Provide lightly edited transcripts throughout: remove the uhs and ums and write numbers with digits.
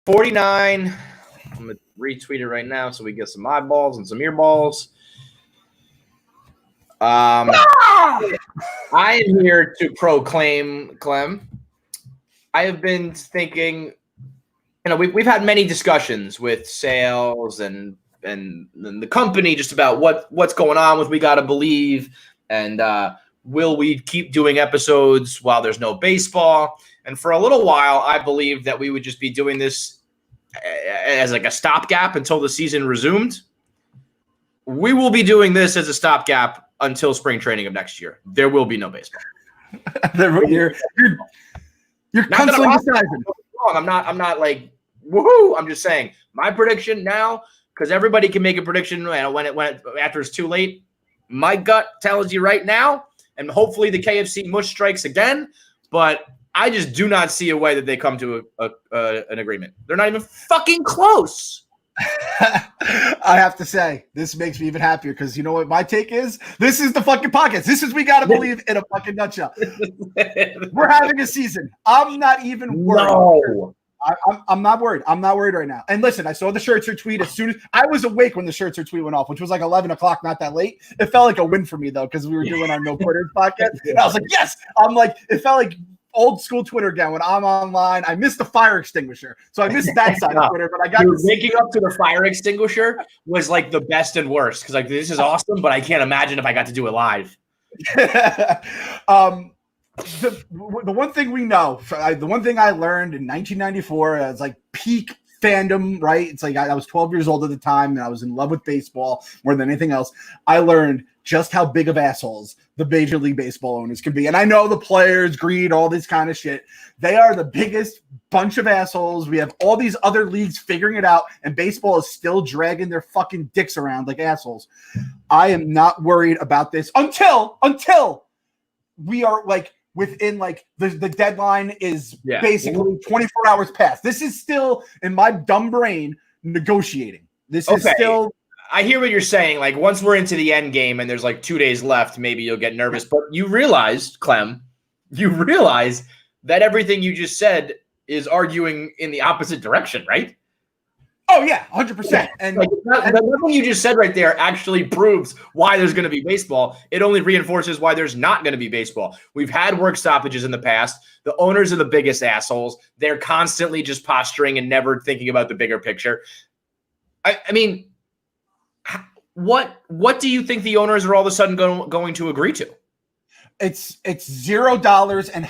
49. I'm going to retweet it right now so we get some eyeballs and some earballs. I am here to proclaim, Clem. I have been thinking, we've had many discussions with sales and the company just about what's going on with We Gotta Believe, and will we keep doing episodes while there's no baseball? And for a little while, I believed that we would just be doing this as like a stopgap until the season resumed. We will be doing this as a stopgap until spring training of next year. There will be no baseball. You're constantly deciding. I'm not like woohoo. I'm just saying my prediction now, because everybody can make a prediction after it's too late. My gut tells you right now, and hopefully the KFC mush strikes again, but I just do not see a way that they come to an agreement. They're not even fucking close. I have to say, this makes me even happier because you know what my take is? This is the fucking podcast. This is We Gotta Believe in a fucking nutshell. We're having a season. I'm not even worried. No. I'm not worried. I'm not worried right now. And listen, I saw the shirts are tweet as soon as I was awake when the shirts are tweet went off, which was like 11 o'clock, not that late. It felt like a win for me though, because we were doing our No Quitters podcast. And I was like, yes. I'm like, it felt like old school Twitter again when I'm online. I missed the fire extinguisher, so I missed that side of Twitter. But I got waking up to the fire extinguisher was like the best and worst because like this is awesome, but I can't imagine if I got to do it live. The one thing we know, the one thing I learned in 1994 as like peak fandom, right? It's like I was 12 years old at the time and I was in love with baseball more than anything else. I learned just how big of assholes the Major League Baseball owners can be. And I know the players, greed, all this kind of shit. They are the biggest bunch of assholes. We have all these other leagues figuring it out, and baseball is still dragging their fucking dicks around like assholes. I am not worried about this until we are like within like the deadline is basically 24 hours past. This is still in my dumb brain negotiating. This is still. I hear what you're saying. Like once we're into the end game and there's like 2 days left, maybe you'll get nervous. But you realize, Clem, that everything you just said is arguing in the opposite direction, right? Oh yeah, 100%. And nothing you just said right there actually proves why there's going to be baseball. It only reinforces why there's not going to be baseball. We've had work stoppages in the past. The owners are the biggest assholes. They're constantly just posturing and never thinking about the bigger picture. I mean, what do you think the owners are all of a sudden going to agree to? It's $0 and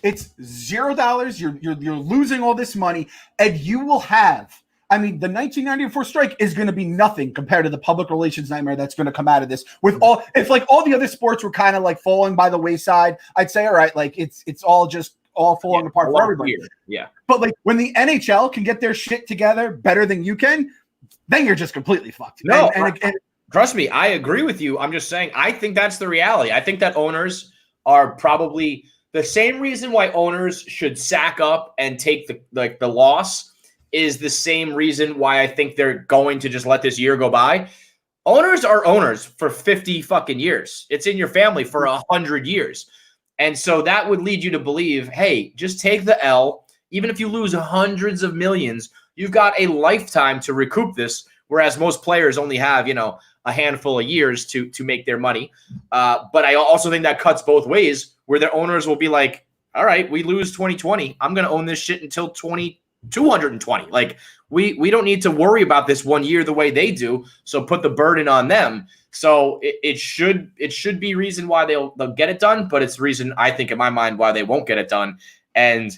it's $0. You're losing all this money, and you will have. I mean, the 1994 strike is going to be nothing compared to the public relations nightmare that's going to come out of this. If like all the other sports were kind of like falling by the wayside, I'd say, all right, like it's all falling apart for everybody. Weird. Yeah. But like when the NHL can get their shit together better than you can, then you're just completely fucked. No, and trust me, I agree with you. I'm just saying, I think that's the reality. I think that owners are probably the same reason why owners should sack up and take the loss is the same reason why I think they're going to just let this year go by. Owners are owners for 50 fucking years. It's in your family for 100 years. And so that would lead you to believe, hey, just take the L. Even if you lose hundreds of millions, you've got a lifetime to recoup this, whereas most players only have, a handful of years to make their money. But I also think that cuts both ways, where their owners will be like, all right, we lose 2020. I'm going to own this shit until 220. Like we don't need to worry about this 1 year the way they do. So put the burden on them. So it should be reason why they'll get it done, but it's reason I think in my mind why they won't get it done. And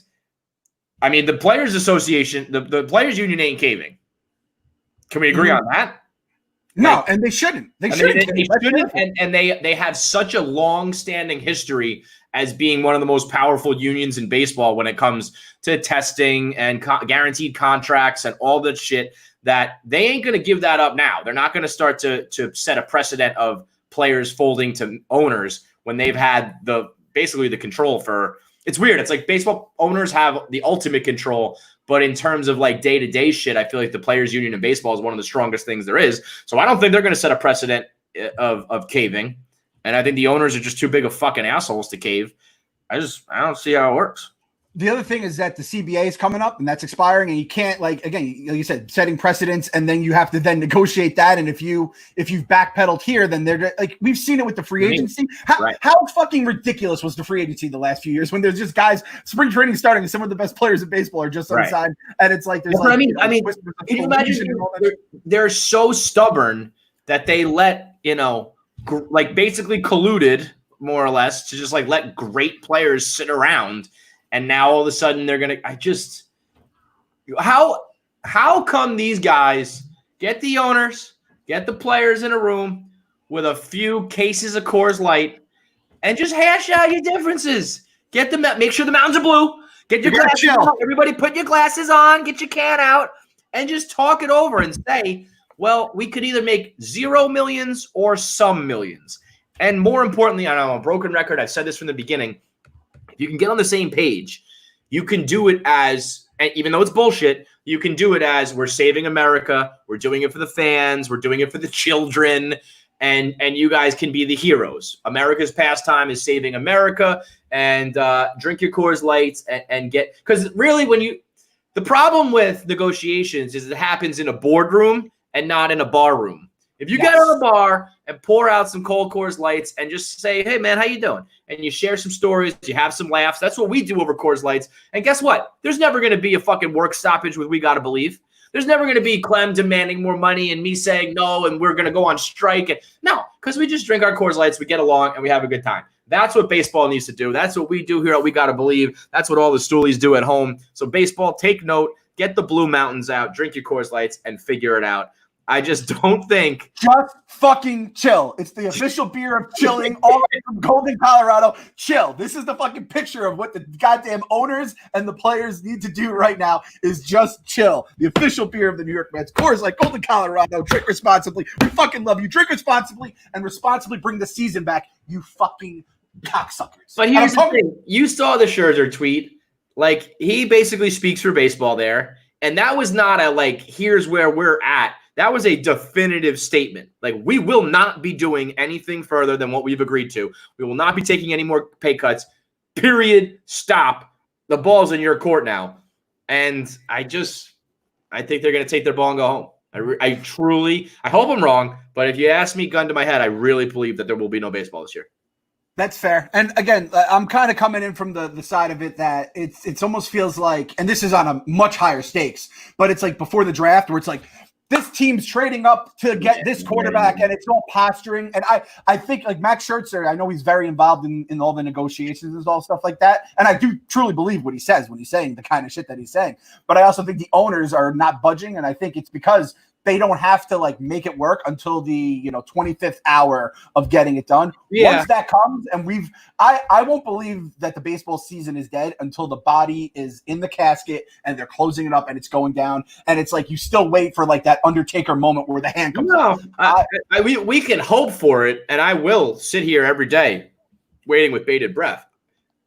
I mean, the Players Association, the Players Union ain't caving. Can we agree on that? No, and they shouldn't. They shouldn't. And they have such a long-standing history as being one of the most powerful unions in baseball when it comes to testing and guaranteed contracts and all that shit that they ain't going to give that up now. They're not going to start to set a precedent of players folding to owners when they've had basically the control for. It's weird. It's like baseball owners have the ultimate control, but in terms of like day-to-day shit, I feel like the Players Union in baseball is one of the strongest things there is. So I don't think they're going to set a precedent of caving. And I think the owners are just too big of fucking assholes to cave. I don't see how it works. The other thing is that the CBA is coming up and that's expiring, and you can't, like, again, like you said, setting precedents, and then you have to then negotiate that. And if you've backpedaled here, then they're like, we've seen it with the free agency. How fucking ridiculous was the free agency the last few years when there's just guys, spring training starting, and some of the best players in baseball are just unsigned, and it's like, there's can you imagine? They're so stubborn that they let, like, basically colluded more or less to just like let great players sit around. And now all of a sudden they're going to, how come these guys get the owners, get the players in a room with a few cases of Coors Light and just hash out your differences? Make sure the mountains are blue. Get your glasses on. Everybody put your glasses on, get your can out, and just talk it over and say, well, we could either make 0 millions or some millions. And more importantly, I know I'm a broken record. I've said this from the beginning. You can get on the same page. You can do it as, and even though it's bullshit, you can do it as, we're saving America. We're doing it for the fans. We're doing it for the children. And you guys can be the heroes. America's pastime is saving America, and drink your Coors Lights and get, because really the problem with negotiations is it happens in a boardroom and not in a bar room. If you get on a bar and pour out some cold Coors Lights and just say, hey, man, how you doing? And you share some stories, you have some laughs. That's what we do over Coors Lights. And guess what? There's never going to be a fucking work stoppage with We Gotta Believe. There's never going to be Clem demanding more money and me saying no and we're going to go on strike. No, because we just drink our Coors Lights, we get along, and we have a good time. That's what baseball needs to do. That's what we do here at We Gotta Believe. That's what all the stoolies do at home. So baseball, take note, get the Blue Mountains out, drink your Coors Lights, and figure it out. I just don't think. Just fucking chill. It's the official beer of chilling, all the way from Golden, Colorado. Chill. This is the fucking picture of what the goddamn owners and the players need to do right now is just chill. The official beer of the New York Mets. Coors Light, Golden, Colorado. Drink responsibly. We fucking love you. Drink responsibly and responsibly bring the season back, you fucking cocksuckers. But here's the thing. You saw the Scherzer tweet. Like, he basically speaks for baseball there. And that was not a, like, here's where we're at. That was a definitive statement. Like, we will not be doing anything further than what we've agreed to. We will not be taking any more pay cuts. Period. Stop. The ball's in your court now. And I think they're going to take their ball and go home. I hope I'm wrong, but if you ask me, gun to my head, I really believe that there will be no baseball this year. That's fair. And again, I'm kind of coming in from the side of it that it's almost feels like, and this is on a much higher stakes, but it's like before the draft where it's like, this team's trading up to get this quarterback, and it's all posturing. And I think, like, Max Scherzer, I know he's very involved in all the negotiations and all stuff like that. And I do truly believe what he says when he's saying the kind of shit that he's saying. But I also think the owners are not budging, and I think it's because they don't have to, like, make it work until the 25th hour of getting it done. Yeah. Once that comes, and I won't believe that the baseball season is dead until the body is in the casket and they're closing it up and it's going down. And it's like you still wait for, like, that Undertaker moment where the hand comes out. We can hope for it, and I will sit here every day waiting with bated breath.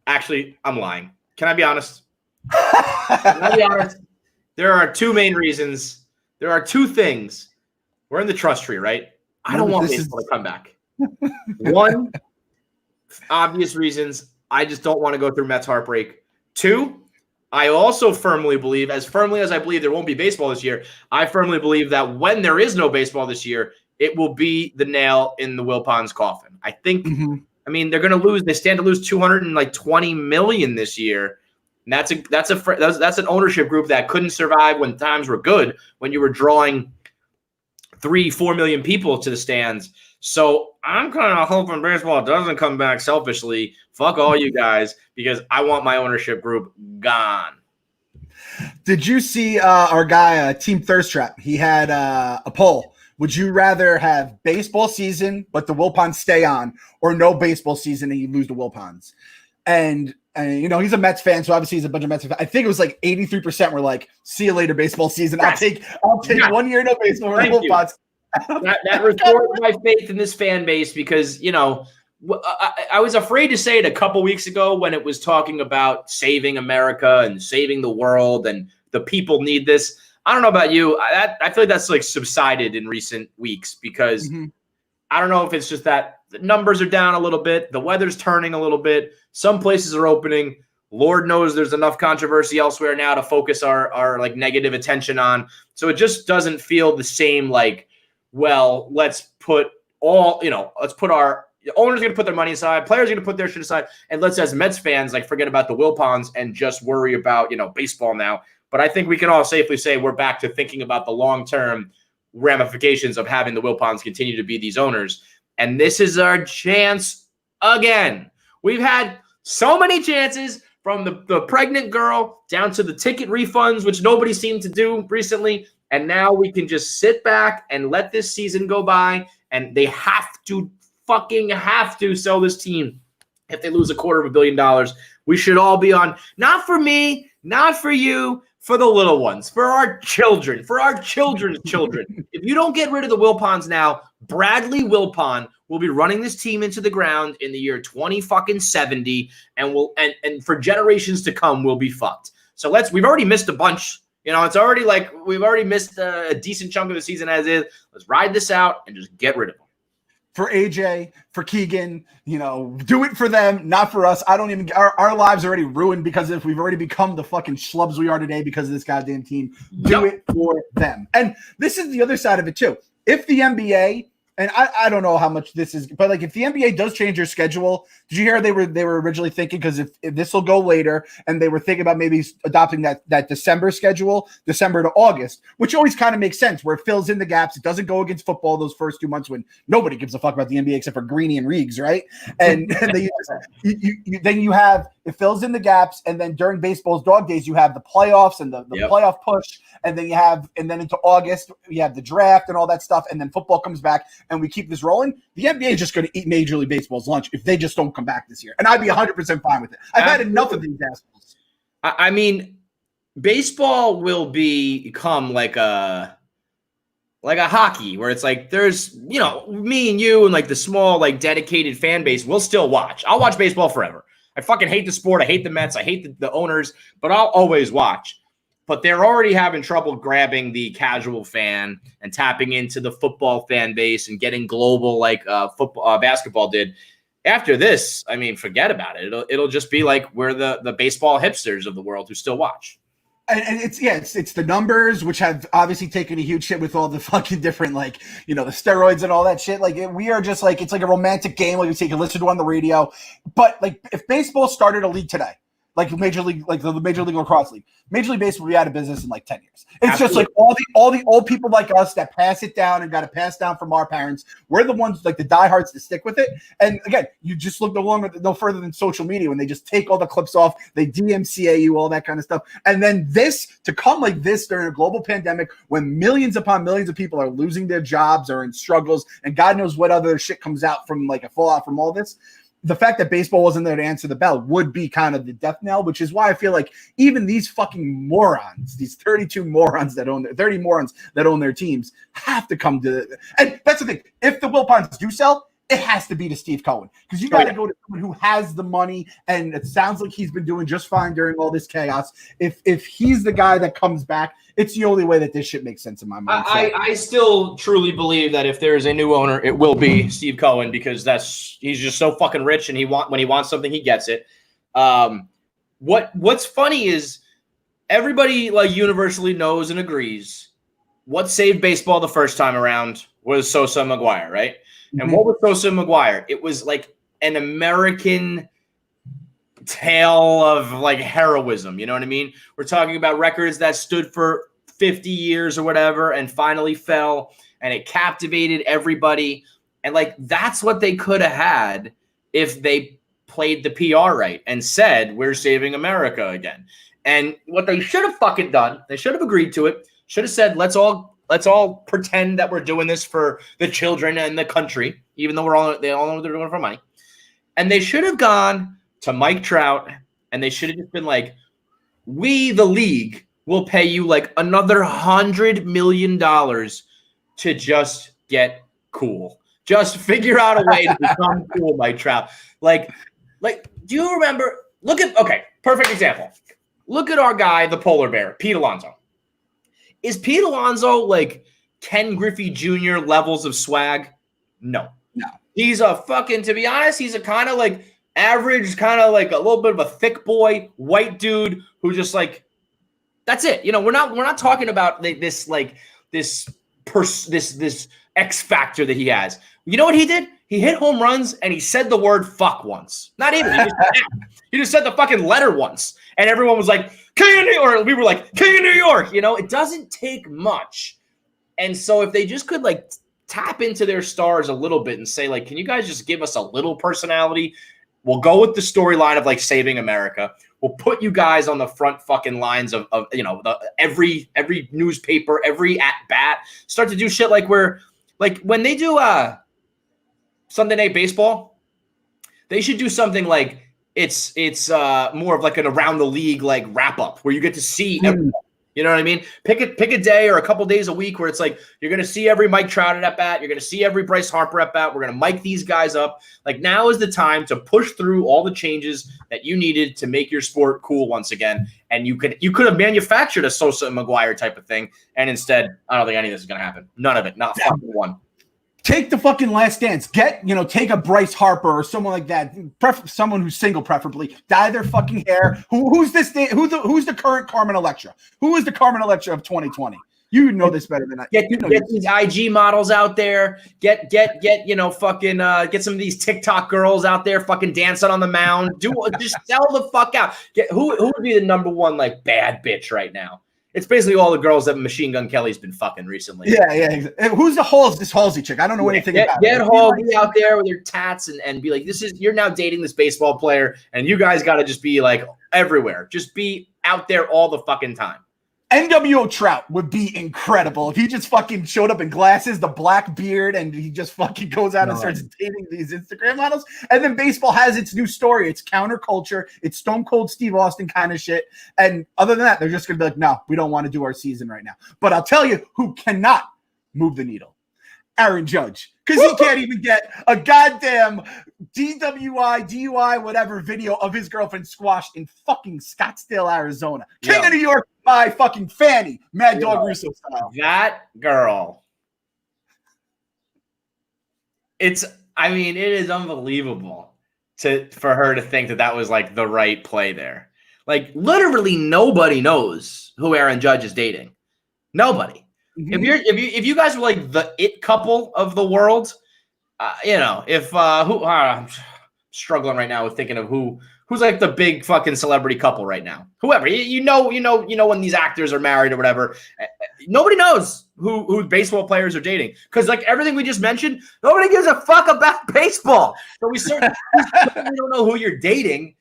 Actually, I'm lying. Can I be honest? Can I be honest? There are two main reasons. There are two things. We're in the trust tree, right? I don't want baseball to come back. One, obvious reasons. I just don't want to go through Mets heartbreak. Two, I also firmly believe, as firmly as I believe there won't be baseball this year, I firmly believe that when there is no baseball this year, it will be the nail in the Wilpons coffin. I think, I mean, they're going to lose. They stand to lose $220 million this year. And that's an ownership group that couldn't survive when times were good, when you were drawing 3-4 million people to the stands. So I'm kind of hoping baseball doesn't come back selfishly. Fuck all you guys, because I want my ownership group gone. Did you see our guy, Team Thirst Trap? He had a poll. Would you rather have baseball season, but the Wilpons stay on, or no baseball season and you lose the Wilpons? And he's a Mets fan, so obviously he's a bunch of Mets fans. I think it was like 83% were like, see you later, basesball season. I'll take 1 year no baseball for the Wilpons. That restored my faith in this fan base because, I was afraid to say it a couple weeks ago when it was talking about saving America and saving the world and the people need this. I don't know about you. I feel like that's like subsided in recent weeks because I don't know if it's just that the numbers are down a little bit. The weather's turning a little bit. Some places are opening. Lord knows there's enough controversy elsewhere now to focus our like negative attention on. So it just doesn't feel the same like, well, let's put our owners going to put their money aside, players are going to put their shit aside, and let's, as Mets fans, like forget about the Wilpons and just worry about, baseball now. But I think we can all safely say we're back to thinking about the long-term ramifications of having the Wilpons continue to be these owners. And this is our chance again. We've had so many chances, from the pregnant girl down to the ticket refunds, which nobody seemed to do recently. And now we can just sit back and let this season go by. And they fucking have to sell this team if they lose $250 million. We should all be on, not for me, not for you, for the little ones, for our children, for our children's children. If you don't get rid of the Wilpons now, Bradley Wilpon will be running this team into the ground in the year 2070, and for generations to come, we'll be fucked. So we've already missed a bunch. It's already like we've already missed a decent chunk of the season as is. Let's ride this out and just get rid of them. For AJ, for Keegan, do it for them, not for us. Our lives are already ruined because if we've already become the fucking schlubs we are today because of this goddamn team. Do it for them. And this is the other side of it too. If the NBA, and I don't know how much this is, but like if the NBA does change their schedule, did you hear they were originally thinking, because if this will go later, and they were thinking about maybe adopting that December schedule, December to August, which always kind of makes sense, where it fills in the gaps. It doesn't go against football those first 2 months when nobody gives a fuck about the NBA except for Greeny and Reegs, right? And then you have, it fills in the gaps, and then during baseball's dog days, you have the playoffs and the playoff push, and then into August you have the draft and all that stuff, and then football comes back, and we keep this rolling. The NBA is just going to eat Major League Baseball's lunch if they just don't come back this year, and I'd be 100% fine with it. I've had enough of these assholes. I mean, baseball will become like a hockey, where it's like there's me and you and like the small like dedicated fan base will still watch. I'll watch baseball forever. I fucking hate the sport. I hate the Mets. I hate the owners, but I'll always watch. But they're already having trouble grabbing the casual fan and tapping into the football fan base and getting global like basketball did. After this, I mean, forget about it. It'll just be like we're the baseball hipsters of the world who still watch. And it's the numbers, which have obviously taken a huge hit with all the fucking different, like, the steroids and all that shit. Like, we are just like, it's like a romantic game. Like, you can listen to on the radio. But like, if baseball started a league today, like Major League, like the Major League Lacrosse League, Major League Baseball will be out of business in like 10 years. It's Absolutely. Just like all the old people like us that pass it down and got to pass down from our parents. We're the ones, like the diehards, to stick with it. And again, you just look no further than social media when they just take all the clips off, they DMCA you, all that kind of stuff. And then to come like this during a global pandemic when millions upon millions of people are losing their jobs or in struggles, and God knows what other shit comes out from like a fallout from all this. The fact that baseball wasn't there to answer the bell would be kind of the death knell, which is why I feel like even these fucking morons, these 30 morons that own their teams, have to come to. And that's the thing. If the Wilpons do sell, it has to be to Steve Cohen, because you got to go to someone who has the money, and it sounds like he's been doing just fine during all this chaos. If he's the guy that comes back, it's the only way that this shit makes sense in my mind. I still truly believe that if there is a new owner, it will be Steve Cohen, because he's just so fucking rich, and when he wants something, he gets it. What's funny is everybody like universally knows and agrees what saved baseball the first time around was Sosa McGwire, right? And what was Sosa McGwire? It was like an American tale of like heroism. You know what I mean? We're talking about records that stood for 50 years or whatever and finally fell, and it captivated everybody. And like, that's what they could have had if they played the PR right and said, we're saving America again. And what they should have fucking done, they should have agreed to it, should have said, let's all pretend that we're doing this for the children and the country, even though they all know they're doing it for money. And they should have gone to Mike Trout, and they should have just been like, we, the league, will pay you like another $100 million to just get cool. Just figure out a way to become cool, Mike Trout. Like, do you remember? Perfect example. Look at our guy, the polar bear, Pete Alonso. Is Pete Alonso like Ken Griffey Jr. levels of swag? No. He's to be honest, he's a kind of like average, kind of like a little bit of a thick boy, white dude who just like, that's it. You know, we're not talking about this X factor that he has. You know what he did? He hit home runs and he said the word fuck once. Not even. He just said the fucking letter once. And everyone was like, King of New York. Or we were like, King of New York. You know, it doesn't take much. And so if they just could like tap into their stars a little bit and say, like, can you guys just give us a little personality? We'll go with the storyline of like saving America. We'll put you guys on the front fucking lines of you know, every newspaper, every at bat. Start to do shit like when they do Sunday Night Baseball, they should do something like it's more of like an around the league like wrap up where you get to see everyone. You know what I mean? Pick a day or a couple days a week where it's like you're going to see every Mike Trout at bat. You're going to see every Bryce Harper at bat. We're going to mic these guys up. Like now is the time to push through all the changes that you needed to make your sport cool once again. And you could have manufactured a Sosa and McGuire type of thing. And instead, I don't think any of this is going to happen. None of it. Not fucking one. Take the fucking Last Dance. Take a Bryce Harper or someone like that. Someone who's single, preferably. Dye their fucking hair. Who's this? Who's the current Carmen Electra? Who is the Carmen Electra of 2020? You know this better than I. Get these IG models out there. Get some of these TikTok girls out there fucking dancing on the mound. Just sell the fuck out. Who would be the number one like bad bitch right now? It's basically all the girls that Machine Gun Kelly's been fucking recently. Yeah. Exactly. Who's this Halsey chick? I don't know anything about it. Get Halsey out there with your tats and be like, you're now dating this baseball player, and you guys got to just be like everywhere. Just be out there all the fucking time. NWO Trout would be incredible if he just fucking showed up in glasses, the black beard, and he just fucking goes out and starts dating these Instagram models. And then baseball has its new story. It's counterculture. It's Stone Cold Steve Austin kind of shit. And other than that, they're just going to be like, no, we don't want to do our season right now. But I'll tell you who cannot move the needle. Aaron Judge. Because he can't even get a goddamn DUI, whatever video of his girlfriend squashed in fucking Scottsdale, Arizona. King of New York, my fucking Fanny. Mad Dog Russo style. That girl. It is unbelievable for her to think that was like the right play there. Like literally nobody knows who Aaron Judge is dating. Nobody. Mm-hmm. If you guys were like the it couple of the world, I'm struggling right now with thinking of who's like the big fucking celebrity couple right now. Whoever you know when these actors are married or whatever, nobody knows who baseball players are dating because like everything we just mentioned, nobody gives a fuck about baseball. So we certainly don't know who you're dating.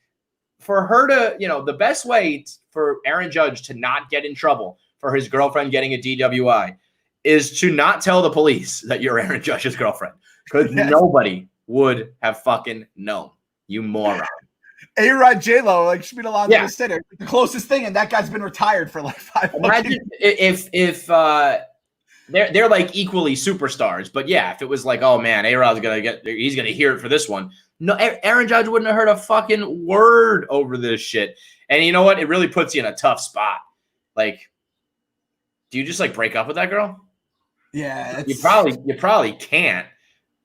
For her to, the best way for Aaron Judge to not get in trouble for his girlfriend getting a DWI is to not tell the police that you're Aaron Judge's girlfriend because nobody would have fucking known. You moron. A-Rod J-Lo, like should be allowed to sit it. The closest thing, and that guy's been retired for like 5 months. Imagine if they're like equally superstars, but yeah, if it was like, oh man, A-Rod's he's gonna hear it for this one. No, Aaron Judge wouldn't have heard a fucking word over this shit. And you know what? It really puts you in a tough spot. Like, do you just like break up with that girl? Yeah, you probably can't.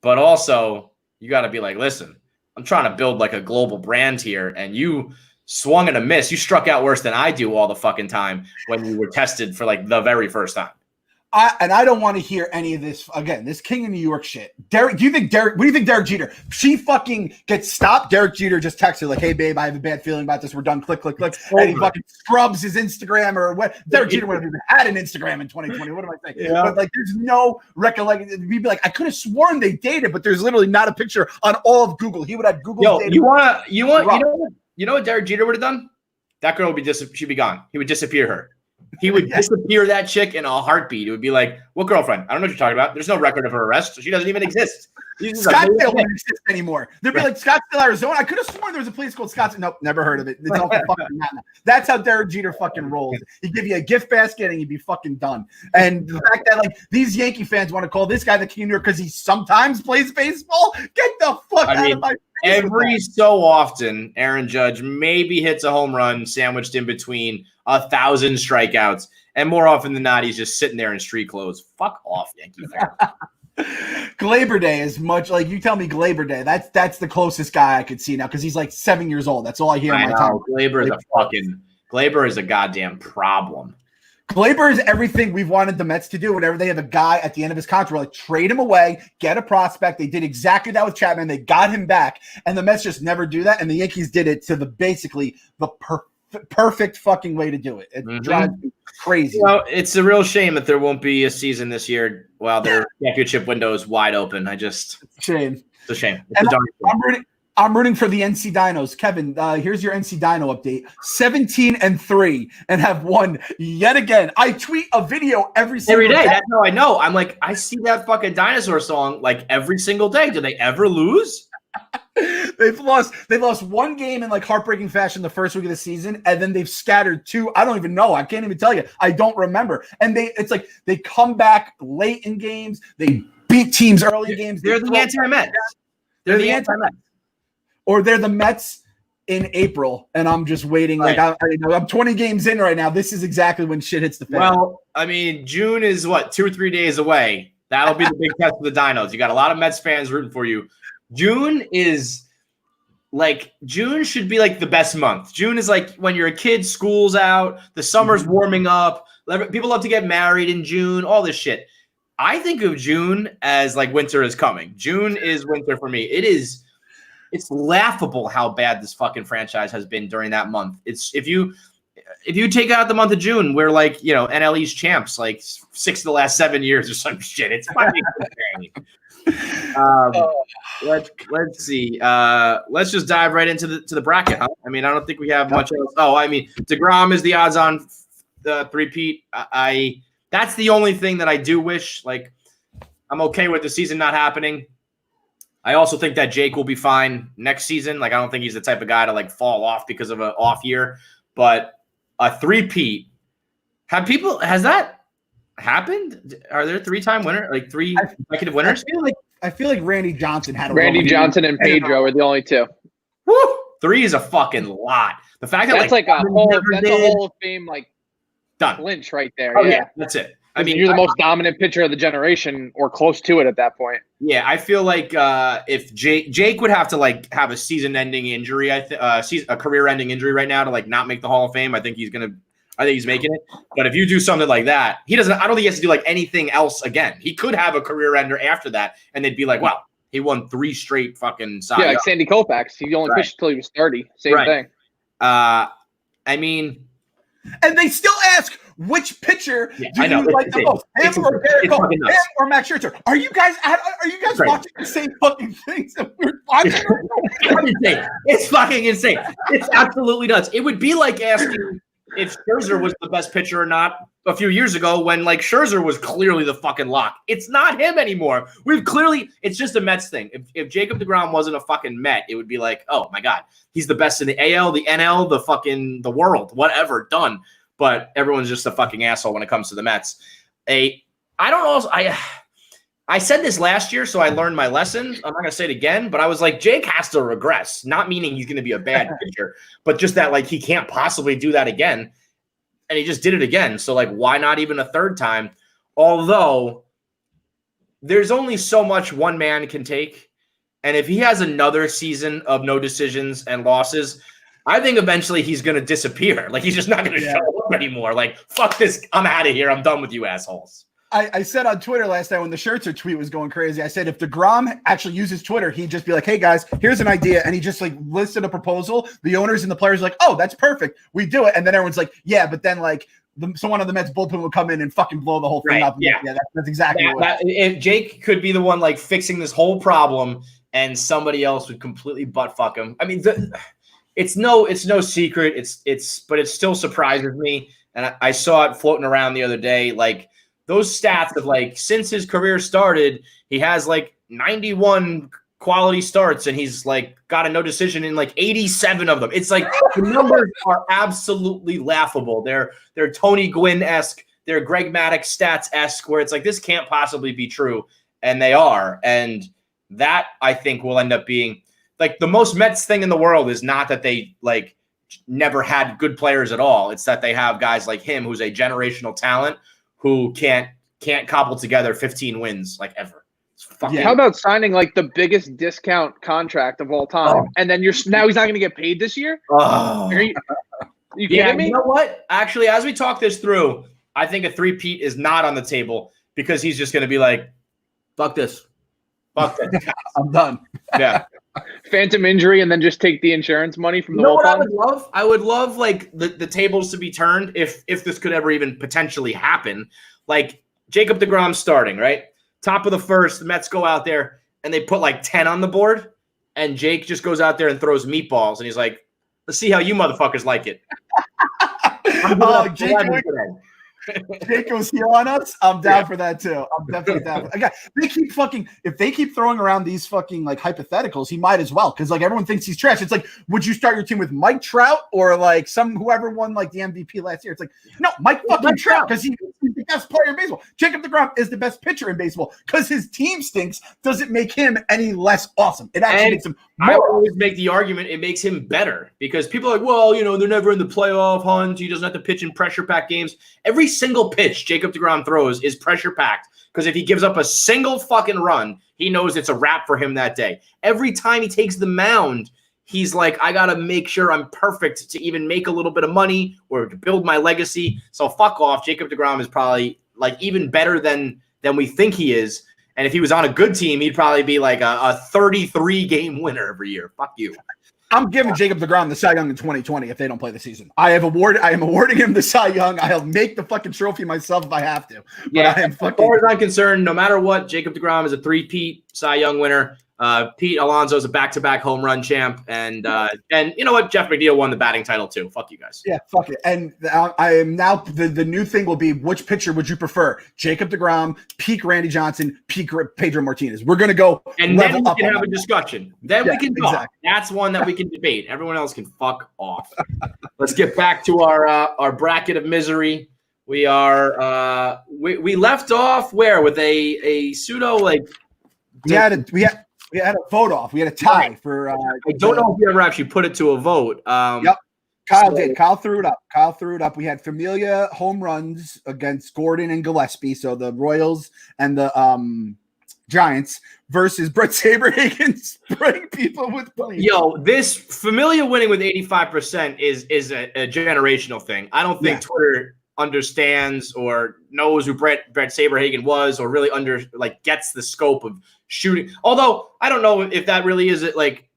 But also, you got to be like, listen, I'm trying to build like a global brand here, and you swung and a miss. You struck out worse than I do all the fucking time when you were tested for like the very first time. I don't want to hear any of this again. This King of New York shit. What do you think Derek Jeter? She fucking gets stopped. Derek Jeter just texts her like, "Hey babe, I have a bad feeling about this. We're done." Click. And he fucking scrubs his Instagram or what? Derek Jeter would have even had an Instagram in 2020. What am I saying? Yeah. But like, there's no recollection. He'd be like, I could have sworn they dated, but there's literally not a picture on all of Google. He would have Google. Yo, you know what Derek Jeter would have done? That girl would she'd be gone. He would disappear her. He would disappear that chick in a heartbeat. It would be like, what girlfriend? I don't know what you're talking about. There's no record of her arrest. So she doesn't even exist. Scottsdale wouldn't exist anymore. There'd be like Scottsdale, Arizona. I could have sworn there was a place called Scottsdale. Nope, never heard of it. It's all fucking not. That's how Derek Jeter fucking rolls. He'd give you a gift basket and you'd be fucking done. And the fact that like these Yankee fans want to call this guy the King of New York because he sometimes plays baseball, get the fuck out of my face. Every so often, Aaron Judge maybe hits a home run sandwiched in between 1,000 strikeouts. And more often than not, he's just sitting there in street clothes. Fuck off, Yankee fan. Glaber Day is much like you tell me Glaber Day. That's the closest guy I could see now because he's like 7 years old. That's all I hear in my time. Glaber is a goddamn problem. Glaber is everything we've wanted the Mets to do. Whenever they have a guy at the end of his contract, we're like, trade him away, get a prospect. They did exactly that with Chapman. They got him back, and the Mets just never do that. And the Yankees did it to basically the perfect fucking way to do it. It drives me crazy. Well, it's a real shame that there won't be a season this year while their championship window is wide open. It's a shame. It's a shame. I'm rooting for the NC Dinos. Kevin, here's your NC Dino update. 17-3 and have won yet again. I tweet a video every day. That's how I know. I'm like, I see that fucking dinosaur song like every single day. Do they ever lose? They've lost one game in like heartbreaking fashion the first week of the season, and then they've scattered two. I don't even know. I can't even tell you. I don't remember. And it's like they come back late in games. They beat teams early in games. They're the anti-Mets. They're the anti-Mets. Or they're the Mets in April, and I'm just waiting. Right. Like I'm 20 games in right now. This is exactly when shit hits the fan. Well, I mean, June is 2 or 3 days away. That'll be the big test of the Dinos. You got a lot of Mets fans rooting for you. June should be like the best month. June is like when you're a kid, school's out, the summer's warming up. People love to get married in June, all this shit. I think of June as like winter is coming. June is winter for me. It's laughable how bad this fucking franchise has been during that month. It's if you take out the month of June, we're like, NL East champs, like 6 of the last 7 years or some shit. It's fucking let's see. Let's just dive right into the bracket, huh? I mean, I don't think we have much else. Oh, I mean, DeGrom is the odds-on three-peat. That's the only thing that I do wish. Like, I'm okay with the season not happening. I also think that Jake will be fine next season. Like, I don't think he's the type of guy to like fall off because of an off year. But a three-peat, has that happened? Are there 3-time winner, like 3 consecutive winners? I feel like Randy Johnson had Randy Johnson and Pedro are the only 2. Woo! 3 is a fucking lot. The fact that that's like a Hall of Fame like done clinch right there. Oh, yeah, that's it. I mean, you're the most dominant pitcher of the generation, or close to it at that point. Yeah, I feel like if Jake would have to like have a season-ending injury, a career-ending injury right now to like not make the Hall of Fame. I think he's making it. But if you do something like that, I don't think he has to do like anything else again. He could have a career ender after that, and they'd be like, wow, he won 3 straight fucking Cy Young. Like Sandy Koufax. He only pitched until he was 30. Same thing. I mean, and they still ask which pitcher do you like the most, him or Garrett Cole, him or Max Scherzer? Are you guys watching the same fucking things that we're watching? It's fucking insane. It's absolutely nuts. It would be like asking if Scherzer was the best pitcher or not a few years ago when like Scherzer was clearly the fucking lock. It's not him anymore. It's just a Mets thing. If Jacob deGrom wasn't a fucking Met, it would be like, oh my God, he's the best in the AL, the NL, the world, whatever, done. But everyone's just a fucking asshole when it comes to the Mets. I said this last year, so I learned my lesson. I'm not going to say it again, but I was like, Jake has to regress, not meaning he's going to be a bad pitcher, but just that like he can't possibly do that again. And he just did it again. So like, why not even a third time? Although there's only so much one man can take. And if he has another season of no decisions and losses, I think eventually he's going to disappear. Like he's just not going to show up anymore. Like, fuck this. I'm out of here. I'm done with you assholes. I said on Twitter last night when the Scherzer tweet was going crazy, I said if DeGrom actually uses Twitter, he'd just be like, hey, guys, here's an idea. And he just like listed a proposal. The owners and the players are like, oh, that's perfect. We do it. And then everyone's like, yeah, but then like someone on the Mets bullpen will come in and fucking blow the whole thing up. Yeah, that's exactly what if Jake could be the one like fixing this whole problem and somebody else would completely butt fuck him. I mean, it's no secret. But it still surprises me. And I saw it floating around the other day. Like those stats of like, since his career started, he has like 91 quality starts and he's like got a no decision in like 87 of them. It's like the numbers are absolutely laughable. They're Tony Gwynn-esque. They're Greg Maddux stats-esque where it's like, this can't possibly be true. And they are. And that I think will end up being like the most Mets thing in the world is not that they like never had good players at all. It's that they have guys like him, who's a generational talent who can't cobble together 15 wins like ever. Yeah. How about signing like the biggest discount contract of all time, and then now he's not going to get paid this year? Oh. Are you kidding me? You know what? Actually, as we talk this through, I think a three-peat is not on the table because he's just going to be like, fuck this. Fuck that. I'm done. Yeah. Phantom injury, and then just take the insurance money from the You know what I fund? would love? I would love like the tables to be turned if this could ever even potentially happen. Like Jacob deGrom starting, right? Top of the first, the Mets go out there and they put like 10 on the board, and Jake just goes out there and throws meatballs, and he's like, let's see how you motherfuckers like it. Jake goes heel on us. I'm down for that too. I'm definitely down. Again, if they keep throwing around these fucking like hypotheticals, he might as well, because like everyone thinks he's trash. It's like, would you start your team with Mike Trout or like whoever won like the MVP last year? It's like, no, Mike Trout, because he's the best player in baseball. Jacob deGrom is the best pitcher in baseball. Because his team stinks doesn't make him any less awesome. It actually makes him more. I always make the argument it makes him better, because people are like, well, they're never in the playoff hunt. He doesn't have to pitch in pressure pack games. Every single pitch Jacob deGrom throws is pressure packed, because if he gives up a single fucking run, he knows it's a wrap for him that day. Every time he takes the mound, he's like, I got to make sure I'm perfect to even make a little bit of money or to build my legacy. So fuck off. Jacob deGrom is probably like even better than we think he is. And if he was on a good team, he'd probably be like a 33-game winner every year. Fuck you. I'm giving Jacob deGrom the Cy Young in 2020 if they don't play the season. I am awarding him the Cy Young. I'll make the fucking trophy myself if I have to. Yeah, as far as I'm concerned, no matter what, Jacob deGrom is a three-peat Cy Young winner. Pete Alonso is a back-to-back home run champ, and you know what? Jeff McNeil won the batting title too. Fuck you guys. Yeah, fuck it. And I am now the new thing will be, which pitcher would you prefer? Jacob deGrom, peak Randy Johnson, peak Pedro Martinez. We're gonna go, and then we can have a discussion. Then we can talk. Exactly. That's one that we can debate. Everyone else can fuck off. Let's get back to our bracket of misery. We are we left off where with a pseudo like we had a vote off. We had a tie for. I don't know if we ever actually put it to a vote. Yep. Kyle did. Kyle threw it up. We had Familia home runs against Gordon and Gillespie, so the Royals and the Giants, versus Brett Saberhagen spraying people with bleach. Yo, this Familia winning with 85% is a generational thing. I don't think Twitter understands or knows who Brett Saberhagen was, or really gets the scope of shooting. Although I don't know if that really is it. Like,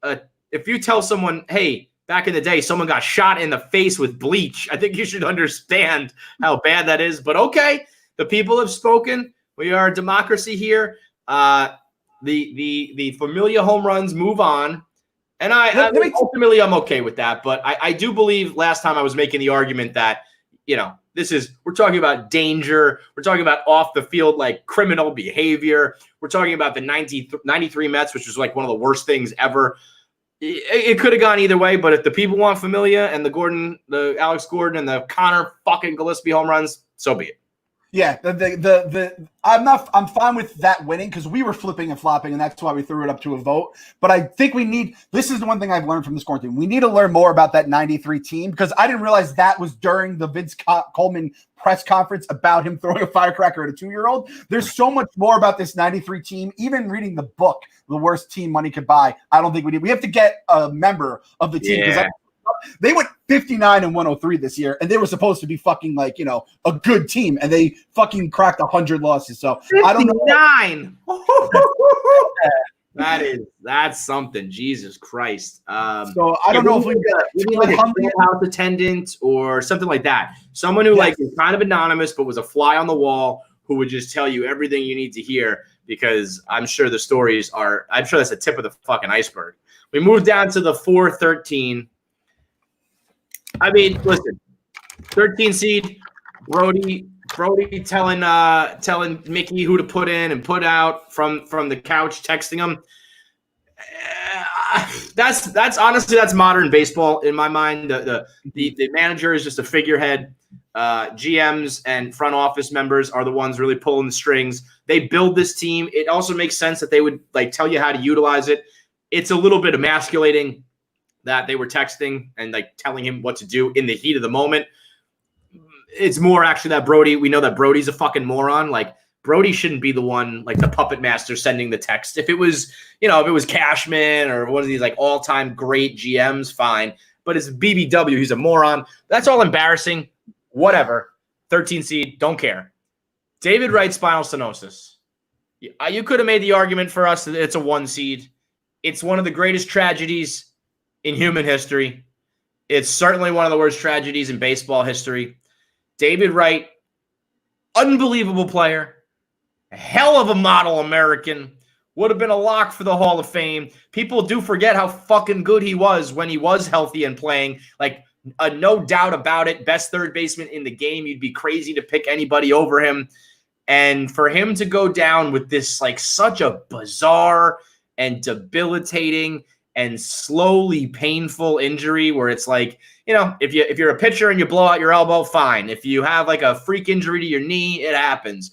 if you tell someone, hey, back in the day, someone got shot in the face with bleach, I think you should understand how bad that is. But okay, the people have spoken. We are a democracy here. The Familia home runs move on, and ultimately I'm okay with that. But I do believe last time I was making the argument that we're talking about danger. We're talking about off the field, like criminal behavior. We're talking about the 93 Mets, which was like one of the worst things ever. It could have gone either way, but if the people want Familia and the Alex Gordon and the Connor fucking Gillespie home runs, so be it. Yeah, I'm fine with that winning, because we were flipping and flopping, and that's why we threw it up to a vote. But I think this is the one thing I've learned from this quarantine. We need to learn more about that 93 team, because I didn't realize that was during the Vince Coleman press conference about him throwing a firecracker at a 2-year-old. There's so much more about this 93 team. Even reading the book, The Worst Team Money Could Buy, I don't think we need. We have to get a member of the team, because they went 59-103 this year, and they were supposed to be fucking a good team, and they fucking cracked 100 losses. So 59. I don't know. That's something. Jesus Christ. So I don't know if we need like a house attendant or something like that. Someone who is kind of anonymous but was a fly on the wall, who would just tell you everything you need to hear, because I'm sure the stories I'm sure that's the tip of the fucking iceberg. We moved down to the 4-13. I mean, listen, 13 seed, Brody telling Mickey who to put in and put out from the couch, texting him. That's honestly, that's modern baseball in my mind. The manager is just a figurehead. GMs and front office members are the ones really pulling the strings. They build this team. It also makes sense that they would tell you how to utilize it. It's a little bit emasculating that they were texting and telling him what to do in the heat of the moment. It's more actually that we know that Brody's a fucking moron. Brody shouldn't be the one, like the puppet master sending the text. If it was, if it was Cashman or one of these like all-time great GMs, fine. But it's BBW. He's a moron. That's all embarrassing. Whatever. 13 seed. Don't care. David Wright, spinal stenosis. You could have made the argument for us that it's a 1 seed. It's one of the greatest tragedies in human history. It's certainly one of the worst tragedies in baseball history. David Wright, unbelievable player. A hell of a model American. Would have been a lock for the Hall of Fame. People do forget how fucking good he was when he was healthy and playing. Like, no doubt about it. Best third baseman in the game. You'd be crazy to pick anybody over him. And for him to go down with this, like, such a bizarre and debilitating and slowly painful injury where it's like, if you're a pitcher and you blow out your elbow, fine. If you have like a freak injury to your knee, it happens.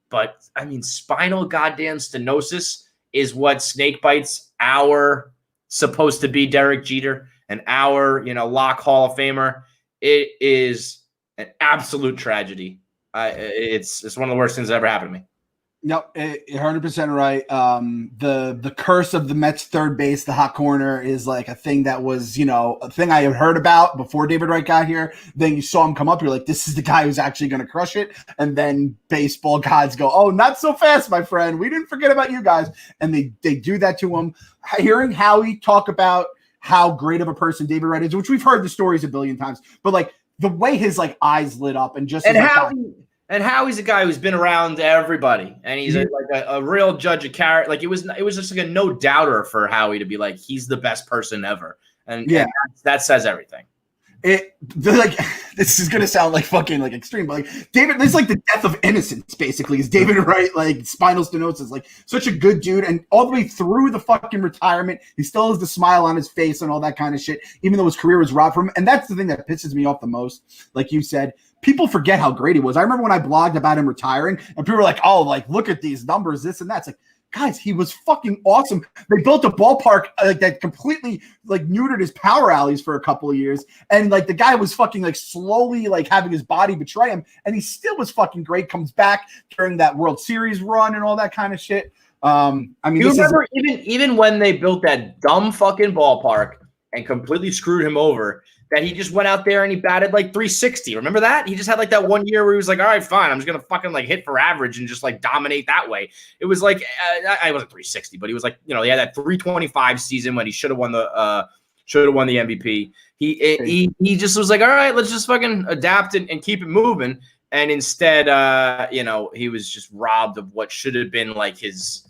But, I mean, spinal goddamn stenosis is what snake bites our supposed to be Derek Jeter and our, lock Hall of Famer. It is an absolute tragedy. It's one of the worst things that ever happened to me. No, 100% right. The curse of the Mets third base, the hot corner, is like a thing that was, a thing I had heard about before David Wright got here. Then you saw him come up. You're like, this is the guy who's actually going to crush it. And then baseball gods go, oh, not so fast, my friend. We didn't forget about you guys. And they do that to him. Hearing Howie talk about how great of a person David Wright is, which we've heard the stories a billion times, but like the way his like eyes lit up and just and Howie's a guy who's been around everybody, and he's a real judge of character. Like it was just like a no doubter for Howie to be like he's the best person ever, and that says everything. This is gonna sound like fucking like extreme, but like David, this is like the death of innocence. Basically, is David Wright like spinal stenosis? Like such a good dude, and all the way through the fucking retirement, he still has the smile on his face and all that kind of shit, even though his career was robbed from him. And that's the thing that pisses me off the most. Like you said, people forget how great he was. I remember when I blogged about him retiring, and people were like, "Oh, like look at these numbers, this and that." It's like, guys, he was fucking awesome. They built a ballpark that completely like neutered his power alleys for a couple of years. And like the guy was fucking like slowly like having his body betray him. And he still was fucking great. Comes back during that World Series run and all that kind of shit. I mean, you remember even when they built that dumb fucking ballpark and completely screwed him over, that he just went out there and he batted like 360. Remember that? He just had like that one year where he was like, all right, fine, I'm just going to fucking like hit for average and just like dominate that way. It was like, I wasn't 360, but he was like, he had that 325 season when he should have won the MVP. He just was like, all right, let's just fucking adapt and keep it moving. And instead, he was just robbed of what should have been like his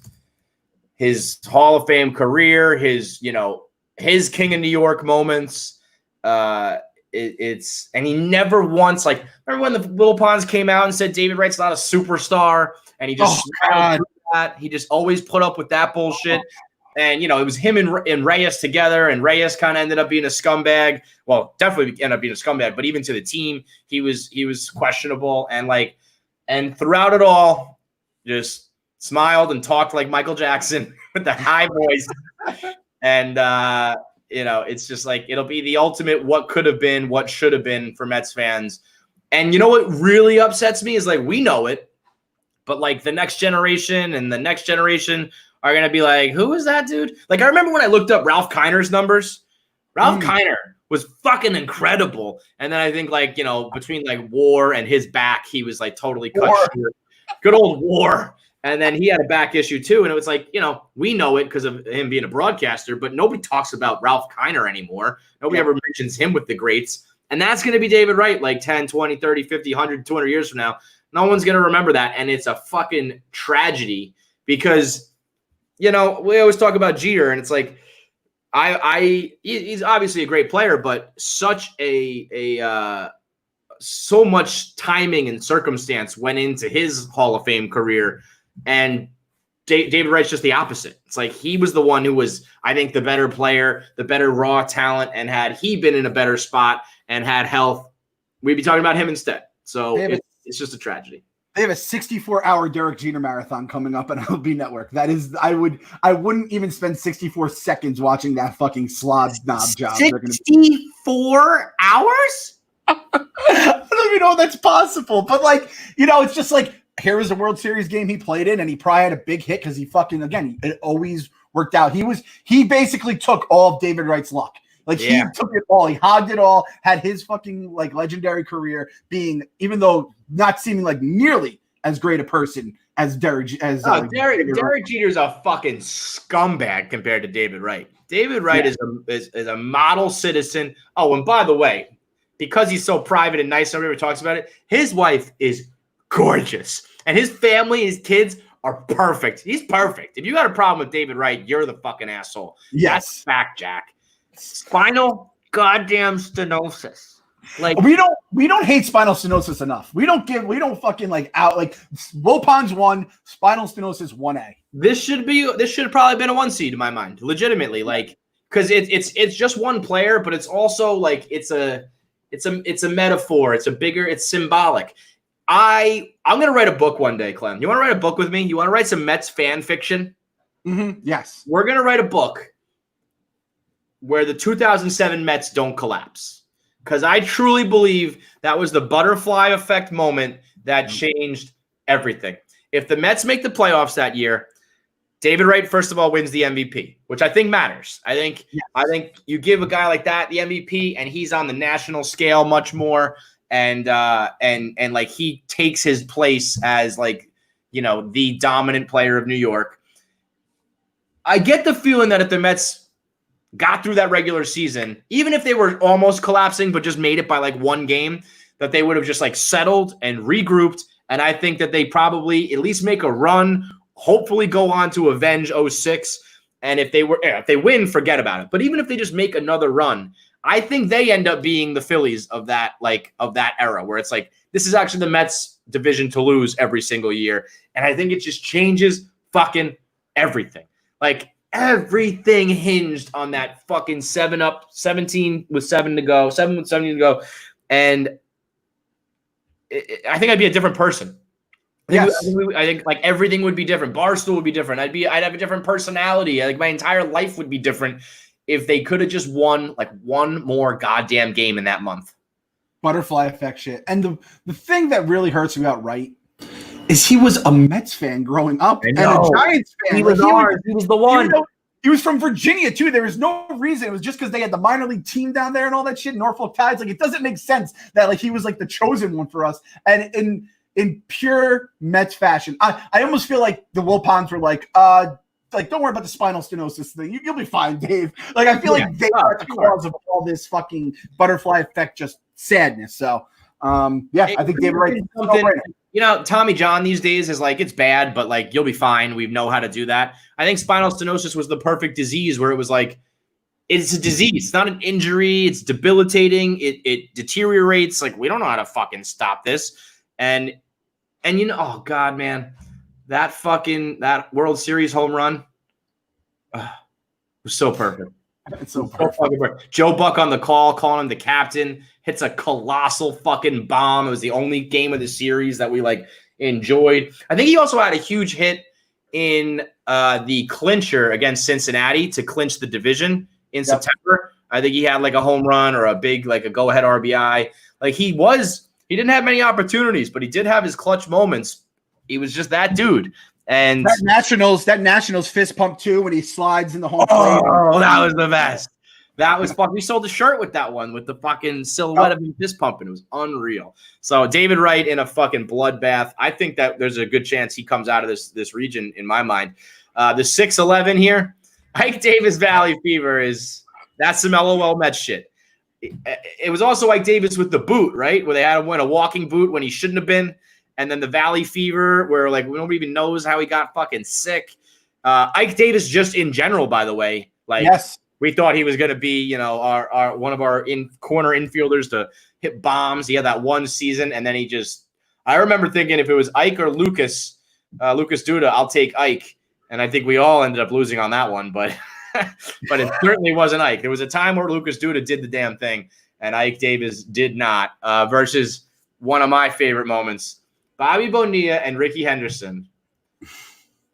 Hall of Fame career, his King of New York moments. And he never once, like, remember when the Little Ponds came out and said David Wright's not a superstar, and he just that. He just always put up with that bullshit. And it was him and Reyes together, and Reyes kind of ended up being a scumbag. Well, definitely ended up being a scumbag, but even to the team, he was questionable. And throughout it all, just smiled and talked like Michael Jackson with the high voice. And it's just like it'll be the ultimate what could have been, what should have been for Mets fans. And what really upsets me is like we know it, but like the next generation and the next generation are gonna be like, who is that dude? Like I remember when I looked up Ralph Kiner's numbers. Ralph Kiner was fucking incredible. And then I think like between like WAR and his back, he was like totally cut short. Good old WAR. And then he had a back issue too. And it was like, we know it because of him being a broadcaster, but nobody talks about Ralph Kiner anymore. Nobody ever mentions him with the greats. And that's going to be David Wright like 10, 20, 30, 50, 100, 200 years from now. No one's going to remember that. And it's a fucking tragedy because, we always talk about Jeter and it's like, he's obviously a great player, but such so much timing and circumstance went into his Hall of Fame career. And David Wright's just the opposite. It's like he was the one who was, I think, the better player, the better raw talent, and had he been in a better spot and had health, we'd be talking about him instead. So it's just a tragedy. They have a 64-hour Derek Jeter marathon coming up on MLB Network. That is, I wouldn't even spend 64 seconds watching that fucking slob knob job. 64 hours? I don't even know if that's possible. But like, it's just like, here was a World Series game he played in, and he probably had a big hit because he fucking, again, it always worked out. He basically took all of David Wright's luck. Like, he took it all. He hogged it all, had his fucking, like, legendary career being, even though not seeming like nearly as great a person as Derek Jeter's a fucking scumbag compared to David Wright. David Wright is a model citizen. Oh, and by the way, because he's so private and nice, nobody ever talks about it, his wife is gorgeous. And his family, his kids are perfect. He's perfect. If you got a problem with David Wright, you're the fucking asshole. Yes. That's fact, Jack. Spinal goddamn stenosis. Like, we don't hate spinal stenosis enough. We don't fucking like out like Wilpons 1, spinal stenosis 1A. This should have probably been a 1 seed in my mind, legitimately. Like, because it's just one player, but it's also like it's a metaphor. It's symbolic. I'm gonna write a book one day, Clem. You want to write a book with me? You want to write some Mets fan fiction? Mm-hmm. Yes. We're gonna write a book where the 2007 Mets don't collapse, because I truly believe that was the butterfly effect moment that changed everything. If the Mets make the playoffs that year, David Wright, first of all, wins the MVP, which I think matters. I think you give a guy like that the MVP, and he's on the national scale much more, and like he takes his place as, like, you know, the dominant player of New York. I get the feeling that if the Mets got through that regular season, even if they were almost collapsing but just made it by like one game, that they would have just like settled and regrouped. And I think that they probably at least make a run, hopefully go on to avenge 06. And if they win, forget about it. But even if they just make another run, I think they end up being the Phillies of that era, where it's like, this is actually the Mets division to lose every single year. And I think it just changes fucking everything. Like, everything hinged on that fucking 17 with 17 to go. And I think I'd be a different person. I think like everything would be different. Barstool would be different. I'd have a different personality. Like, my entire life would be different if they could have just won like one more goddamn game in that month. Butterfly effect shit. And the thing that really hurts me about Wright is he was a Mets fan growing up and a Giants fan. He was the one. He was from Virginia too. There was no reason. It was just because they had the minor league team down there and all that shit. Norfolk Tides. Like, it doesn't make sense that like he was like the chosen one for us. And in pure Mets fashion, I almost feel like the Wilpons were like don't worry about the spinal stenosis thing. You'll be fine, Dave. Like, I feel like they are the cause of all this fucking butterfly effect, just sadness. So I think David Wright. You know, Tommy John these days is like, it's bad, but like, you'll be fine. We know how to do that. I think spinal stenosis was the perfect disease, where it was like, it's a disease. It's not an injury. It's debilitating. It deteriorates. Like, we don't know how to fucking stop this. And you know, oh God, man, that World Series home run was so perfect. It's so perfect. Joe Buck on the call, calling him the captain, hits a colossal fucking bomb. It was the only game of the series that we like enjoyed. I think he also had a huge hit in the clincher against Cincinnati to clinch the division in September. I think he had like a home run or a big, like a go-ahead RBI. Like, he didn't have many opportunities, but he did have his clutch moments. He was just that dude. And that Nationals fist pump too, when he slides in the home plate. Oh, that was the best. That was fun. We sold a shirt with that one, with the fucking silhouette of him fist pumping. It was unreal. So David Wright in a fucking bloodbath. I think that there's a good chance he comes out of this region in my mind. The 6-11 here, Ike Davis Valley Fever that's some LOL Mets shit. It was also Ike Davis with the boot, right? Where they had him win a walking boot when he shouldn't have been. And then the Valley Fever, where like nobody even knows how he got fucking sick. Ike Davis, just in general, by the way, like, we thought he was going to be, you know, our one of our corner infielders to hit bombs. He had that one season, and then I remember thinking, if it was Ike or Lucas Duda, I'll take Ike. And I think we all ended up losing on that one, but but it certainly wasn't Ike. There was a time where Lucas Duda did the damn thing, and Ike Davis did not. Versus one of my favorite moments. Bobby Bonilla and Ricky Henderson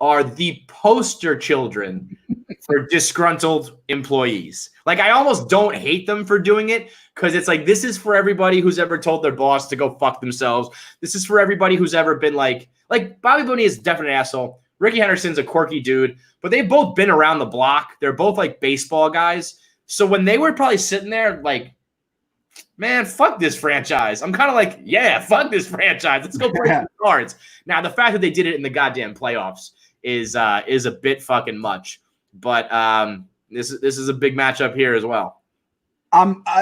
are the poster children for disgruntled employees. Like, I almost don't hate them for doing it, because it's like, this is for everybody who's ever told their boss to go fuck themselves. This is for everybody who's ever been like like Bobby Bonilla is definitely an asshole. Ricky Henderson's a quirky dude, but they've both been around the block. They're both like baseball guys. So when they were probably sitting there like, man, fuck this franchise. I'm kind of like, yeah, fuck this franchise. Let's go play some cards. Now, the fact that they did it in the goddamn playoffs is a bit fucking much. But this is a big matchup here as well.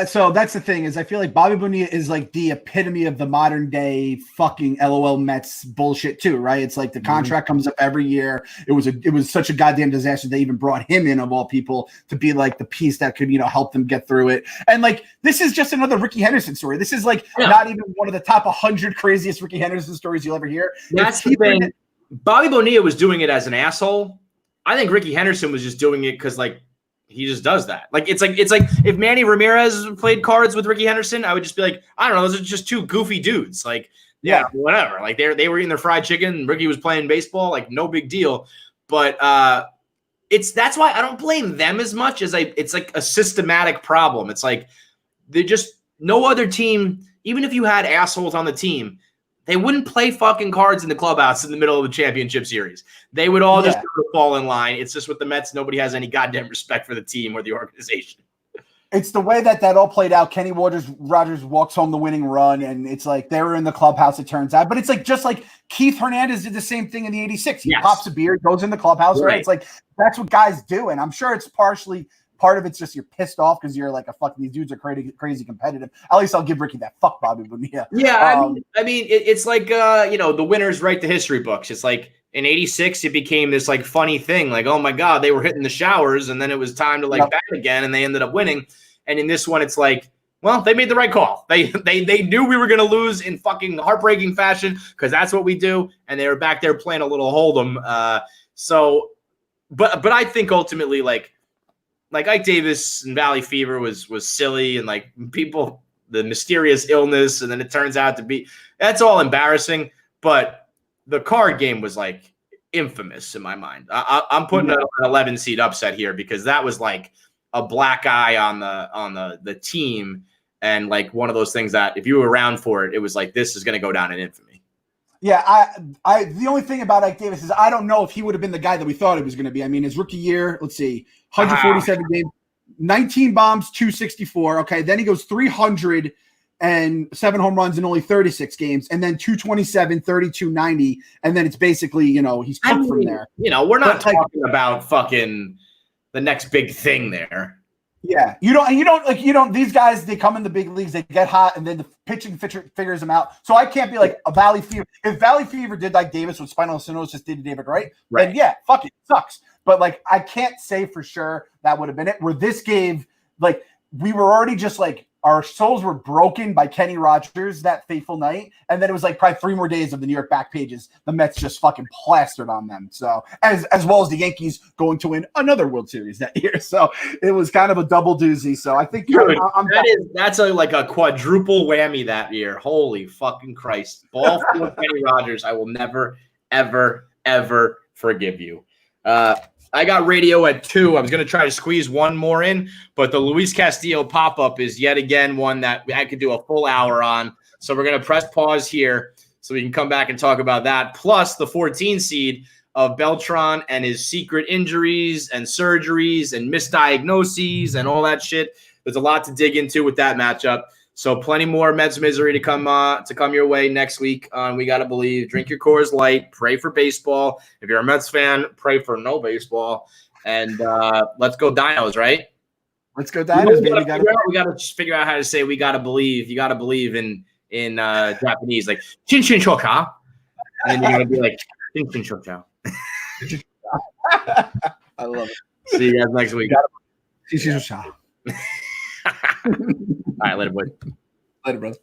So that's the thing is I feel like Bobby Bonilla is like the epitome of the modern day fucking LOL Mets bullshit too, right? It's like the contract comes up every year. It was such a goddamn disaster. They even brought him in of all people to be like the piece that could, help them get through it. And like, this is just another Ricky Henderson story. This is like not even one of the top 100 craziest Ricky Henderson stories you'll ever hear. That's the thing. Bobby Bonilla was doing it as an asshole. I think Ricky Henderson was just doing it because like, he just does that. Like it's like if Manny Ramirez played cards with Ricky Henderson, I would just be like, I don't know, those are just two goofy dudes. Like, yeah, whatever. Like they were eating their fried chicken. Ricky was playing baseball. Like no big deal. But that's why I don't blame them as much as it's like a systematic problem. It's like they just no other team. Even if you had assholes on the team, they wouldn't play fucking cards in the clubhouse in the middle of the championship series. They would all just fall in line. It's just with the Mets, nobody has any goddamn respect for the team or the organization. It's the way that all played out. Kenny Rogers walks home the winning run, and it's like they were in the clubhouse, it turns out. But it's like just like Keith Hernandez did the same thing in the 86. He pops a beer, goes in the clubhouse, right? It's like that's what guys do. And I'm sure it's partially – part of it's just you're pissed off because you're like, fuck, these dudes are crazy competitive. At least I'll give Ricky that. Fuck Bobby Bonilla. Yeah, I mean, it's like the winners write the history books. It's like in '86, it became this like funny thing, like, oh my god, they were hitting the showers, and then it was time to like bat again, and they ended up winning. And in this one, it's like, well, they made the right call. They knew we were gonna lose in fucking heartbreaking fashion because that's what we do, and they were back there playing a little hold'em. But I think ultimately, like Ike Davis and Valley Fever was silly, and like people, the mysterious illness, and then it turns out to be that's all embarrassing. But the card game was like infamous in my mind. I'm putting an 11 seed upset here because that was like a black eye on the team, and like one of those things that if you were around for it, it was like this is going to go down in infamy. Yeah, I the only thing about Ike Davis is I don't know if he would have been the guy that we thought he was going to be. I mean, his rookie year, let's see, 147 games, 19 bombs, 264. Okay, then he goes 300 and 7 home runs in only 36 games, and then 227, 32, 90, and then it's basically, he's cooked from there. We're not talking about fucking the next big thing there. Yeah, you don't. These guys, they come in the big leagues, they get hot, and then the pitching figures them out. So I can't be like a Valley Fever. If Valley Fever did like Davis with spinal stenosis did to David Wright, then yeah, fuck it, sucks. But like, I can't say for sure that would have been it. Where this gave, like, we were already just like our souls were broken by Kenny Rogers that fateful night, and then it was like probably 3 more days of the New York back pages. The Mets just fucking plastered on them. So as well as the Yankees going to win another World Series that year. So it was kind of a double doozy. So I think that's like a quadruple whammy that year. Holy fucking Christ! Ball for Kenny Rogers. I will never, ever, ever forgive you. I got radio at 2. I was going to try to squeeze one more in, but the Luis Castillo pop-up is yet again one that I could do a full hour on. So we're going to press pause here so we can come back and talk about that. Plus the 14 seed of Beltran and his secret injuries and surgeries and misdiagnoses and all that shit. There's a lot to dig into with that matchup. So plenty more Mets misery to come your way next week on We Gotta Believe. Drink your Coors Light. Pray for baseball. If you're a Mets fan, pray for no baseball. And let's go Dinos, right? Let's go Dinos, baby. We gotta figure out how to say we gotta believe. You gotta believe in Japanese, like chin chin choka. And you're gonna be like chin chin choka. I love it. See you guys next week. Chin chin choka. All right, later, boys. Later, brother.